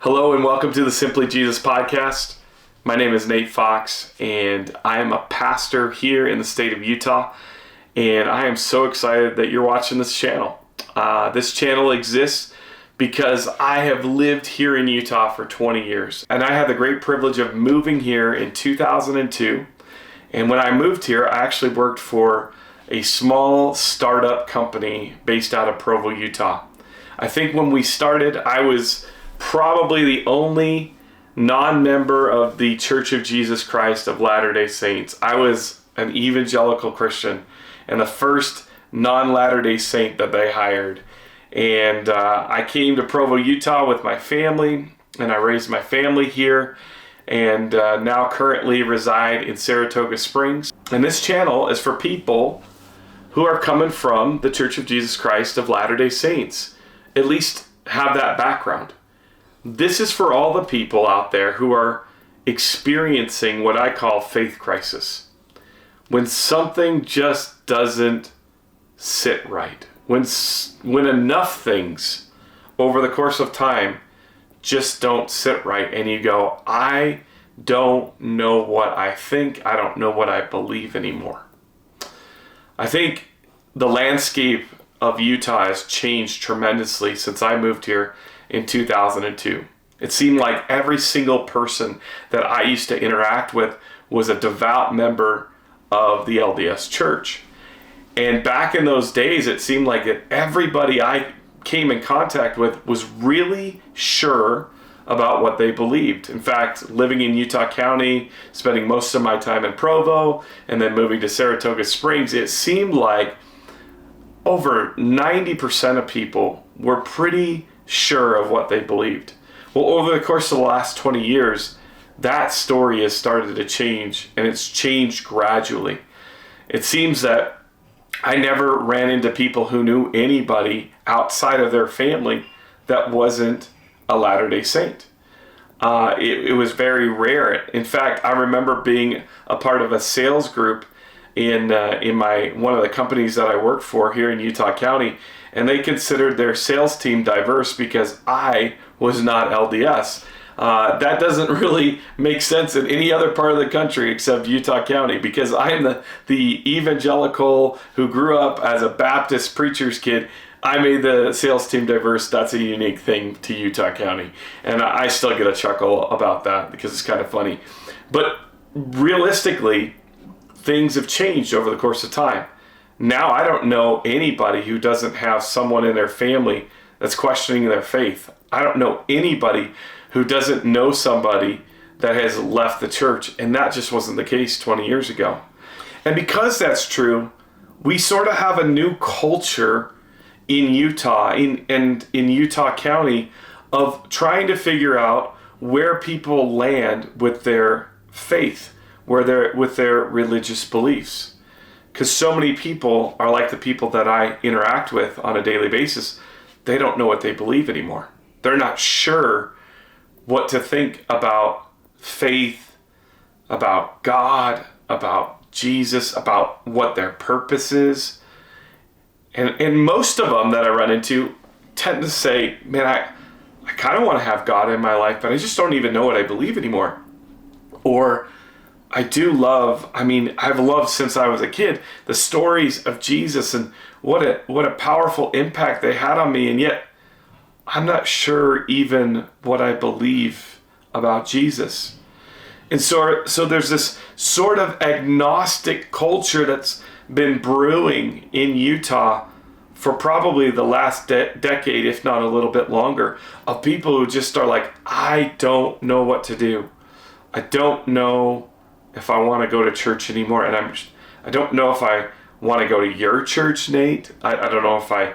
Hello and welcome to the Simply Jesus podcast. My name is Nate Fox and I am a pastor here in the state of Utah, and I am so excited that you're watching this channel. This channel exists because I have lived here in Utah for 20 years, and I had the great privilege of moving here in 2002. And when I moved here, I actually worked for a small startup company based out of Provo, Utah. I think when we started, I was probably the only non-member of the Church of Jesus Christ of Latter-day Saints. I was an evangelical Christian and the first non-Latter-day Saint that they hired. And I came to Provo, Utah with my family, and I raised my family here, and now currently reside in Saratoga Springs. And this channel is for people who are coming from the Church of Jesus Christ of Latter-day Saints, at least have that background. This is for all the people out there who are experiencing what I call faith crisis. When something just doesn't sit right. When enough things over the course of time just don't sit right, and you go, I don't know what I think, I don't know what I believe anymore. I think the landscape of Utah has changed tremendously since I moved here in 2002. It seemed like every single person that I used to interact with was a devout member of the LDS Church. And back in those days, it seemed like that everybody I came in contact with was really sure about what they believed. In fact, living in Utah County, spending most of my time in Provo, and then moving to Saratoga Springs, it seemed like over 90% of people were pretty sure of what they believed. Well, over the course of the last 20 years, that story has started to change, and it's changed gradually. It seems that I never ran into people who knew anybody outside of their family that wasn't a Latter-day Saint. It was very rare. In fact, I remember being a part of a sales group in one of the companies that I worked for here in Utah County, and they considered their sales team diverse because I was not LDS. That doesn't really make sense in any other part of the country except Utah County, because I'm the evangelical who grew up as a Baptist preacher's kid. I made the sales team diverse. That's a unique thing to Utah County. And I still get a chuckle about that because it's kind of funny. But realistically, things have changed over the course of time. Now I don't know anybody who doesn't have someone in their family that's questioning their faith. I don't know anybody who doesn't know somebody that has left the church, and that just wasn't the case 20 years ago. And because that's true, we sort of have a new culture in Utah and in Utah County of trying to figure out where people land with their faith, with their religious beliefs. Because so many people are like the people that I interact with on a daily basis. They don't know what they believe anymore. They're not sure what to think about faith, about God, about Jesus, about what their purpose is. And most of them that I run into tend to say, man, I kind of want to have God in my life, but I just don't even know what I believe anymore. Or I've loved since I was a kid, the stories of Jesus and what a powerful impact they had on me, and yet I'm not sure even what I believe about Jesus. And so there's this sort of agnostic culture that's been brewing in Utah for probably the last decade, if not a little bit longer, of people who just are like, I don't know what to do. I don't know if I want to go to church anymore, and I don't know if I want to go to your church, Nate. I don't know if I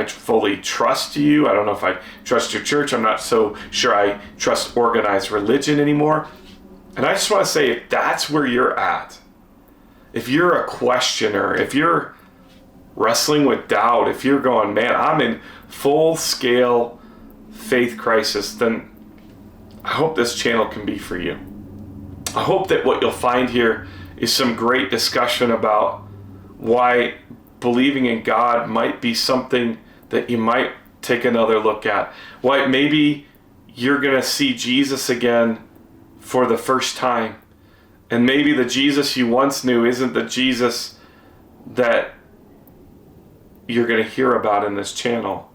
fully trust you. I don't know if I trust your church. I'm not so sure I trust organized religion anymore. And I just want to say, if that's where you're at, if you're a questioner, if you're wrestling with doubt, if you're going, man, I'm in full-scale faith crisis, then I hope this channel can be for you. I hope that what you'll find here is some great discussion about why believing in God might be something that you might take another look at. Why maybe you're going to see Jesus again for the first time. And maybe the Jesus you once knew isn't the Jesus that you're going to hear about in this channel.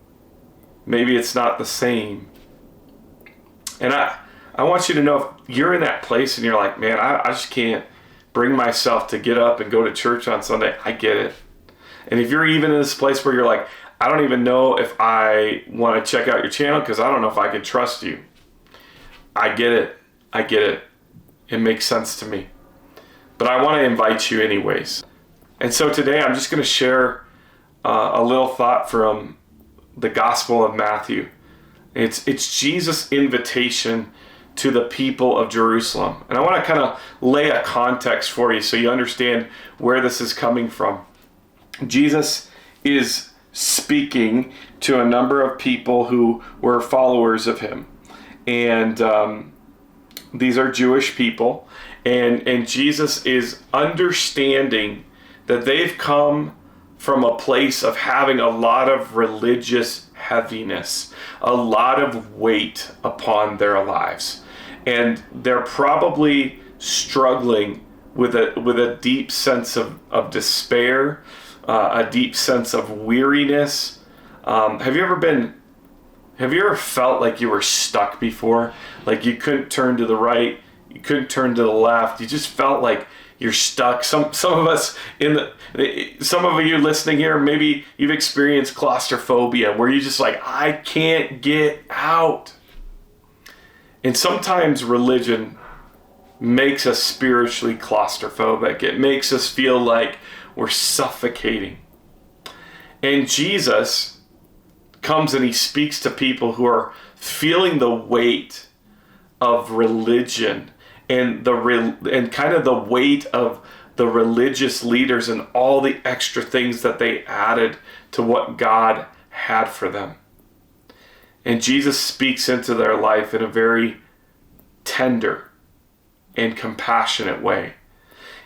Maybe it's not the same. And I want you to know, if you're in that place and you're like, man, I just can't bring myself to get up and go to church on Sunday, I get it. And if you're even in this place where you're like, I don't even know if I want to check out your channel because I don't know if I can trust you, I get it. I get it. It makes sense to me. But I want to invite you anyways. And so today I'm just going to share a little thought from the Gospel of Matthew. It's Jesus' invitation to the people of Jerusalem. And I want to kind of lay a context for you so you understand where this is coming from. Jesus is speaking to a number of people who were followers of him. And these are Jewish people. And Jesus is understanding that they've come from a place of having a lot of religious heaviness, a lot of weight upon their lives. And they're probably struggling with a deep sense of despair, a deep sense of weariness. Have you ever felt like you were stuck before? Like you couldn't turn to the right, you couldn't turn to the left, you just felt like you're stuck. Some of us some of you listening here, maybe you've experienced claustrophobia where you're just like, I can't get out. And sometimes religion makes us spiritually claustrophobic. It makes us feel like we're suffocating. And Jesus comes and he speaks to people who are feeling the weight of religion and kind of the weight of the religious leaders and all the extra things that they added to what God had for them. And Jesus speaks into their life in a very tender and compassionate way.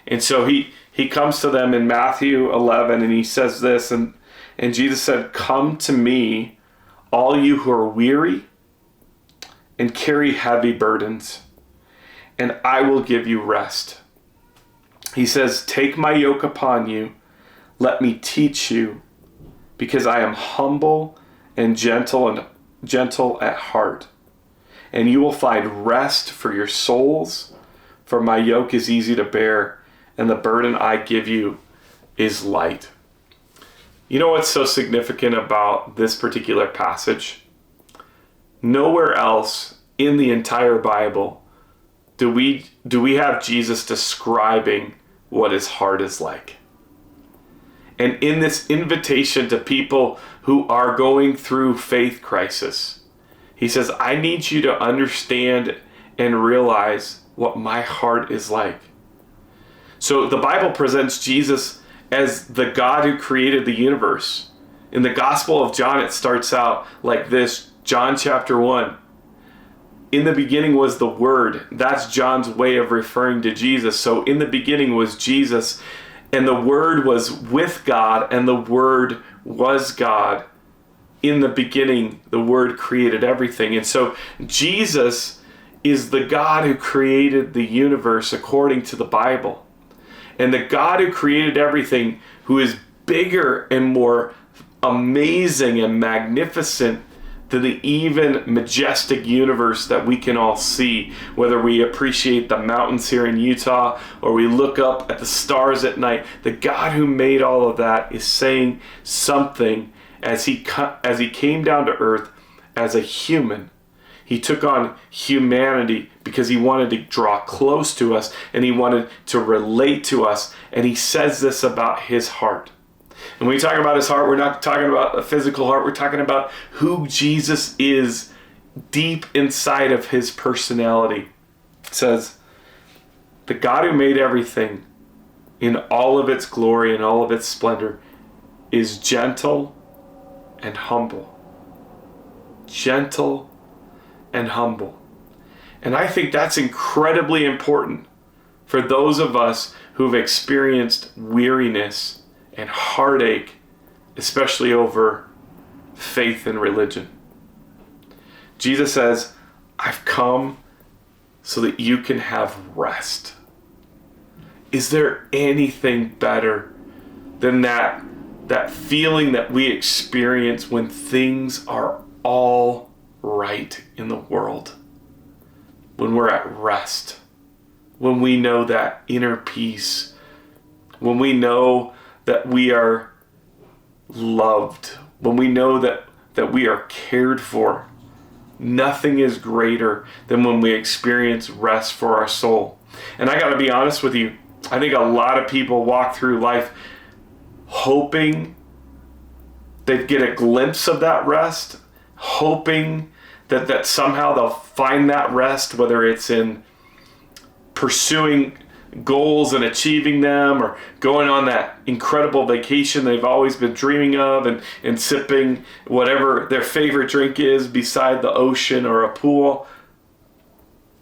And so he comes to them in Matthew 11 and he says this, and Jesus said, "Come to me, all you who are weary and carry heavy burdens, and I will give you rest." He says, "Take my yoke upon you, let me teach you, because I am humble and gentle at heart, and you will find rest for your souls, for my yoke is easy to bear, and the burden I give you is light." You know what's so significant about this particular passage? Nowhere else in the entire Bible do we have Jesus describing what his heart is like. And in this invitation to people who are going through faith crisis, he says, I need you to understand and realize what my heart is like. So the Bible presents Jesus as the God who created the universe. In the Gospel of John, it starts out like this, John chapter 1. In the beginning was the Word. That's John's way of referring to Jesus. So in the beginning was Jesus, and the Word was with God, and the Word was God. In the beginning, the Word created everything. And so Jesus is the God who created the universe according to the Bible. And the God who created everything, who is bigger and more amazing and magnificent than the even majestic universe that we can all see, whether we appreciate the mountains here in Utah or we look up at the stars at night, the God who made all of that is saying something as he came down to earth as a human. He took on humanity because he wanted to draw close to us and he wanted to relate to us. And he says this about his heart. And when we talk about his heart, we're not talking about a physical heart. We're talking about who Jesus is deep inside of his personality. It says, the God who made everything in all of its glory and all of its splendor is gentle and humble. Gentle and humble. And I think that's incredibly important for those of us who've experienced weariness and heartache, especially over faith and religion. Jesus says, I've come so that you can have rest. Is there anything better than that feeling that we experience when things are all right in the world? When we're at rest, when we know that inner peace, when we know that we are loved, when we know that we are cared for. Nothing is greater than when we experience rest for our soul. And I got to be honest with you, I think a lot of people walk through life hoping they get a glimpse of that rest, hoping that somehow they'll find that rest, whether it's in pursuing goals and achieving them, or going on that incredible vacation they've always been dreaming of, and sipping whatever their favorite drink is beside the ocean or a pool.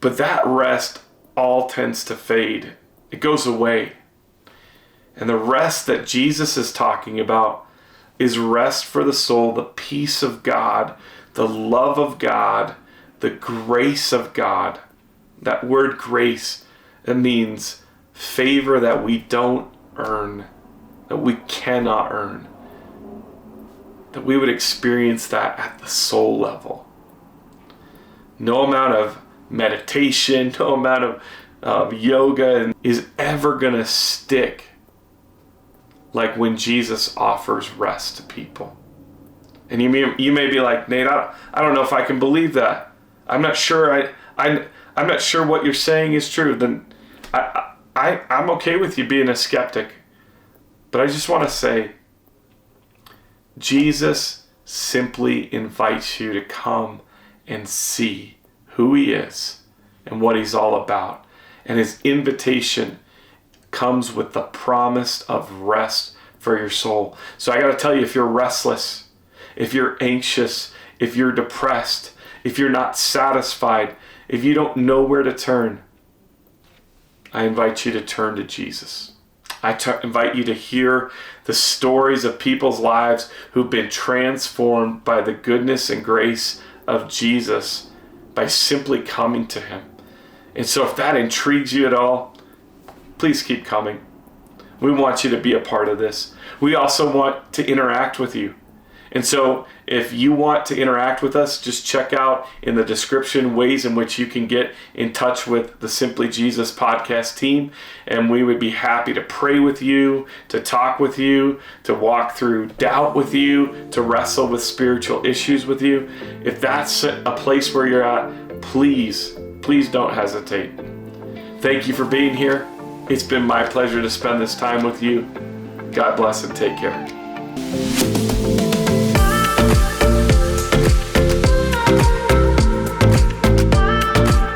But that rest all tends to fade. It goes away. And the rest that Jesus is talking about is rest for the soul, the peace of God, the love of God, the grace of God. That word grace, it means favor that we don't earn, that we cannot earn. That we would experience that at the soul level. No amount of meditation, no amount of yoga is ever going to stick like when Jesus offers rest to people. And you may be like, Nate, I don't know if I can believe that. I'm not sure. I'm not sure what you're saying is true. Then I'm okay with you being a skeptic. But I just want to say, Jesus simply invites you to come and see who he is and what he's all about. And his invitation comes with the promise of rest for your soul. So I got to tell you, if you're restless, if you're anxious, if you're depressed, if you're not satisfied, if you don't know where to turn, I invite you to turn to Jesus. I invite you to hear the stories of people's lives who've been transformed by the goodness and grace of Jesus by simply coming to him. And so if that intrigues you at all, please keep coming. We want you to be a part of this. We also want to interact with you. And so if you want to interact with us, just check out in the description ways in which you can get in touch with the Simply Jesus podcast team. And we would be happy to pray with you, to talk with you, to walk through doubt with you, to wrestle with spiritual issues with you. If that's a place where you're at, please don't hesitate. Thank you for being here. It's been my pleasure to spend this time with you. God bless and take care.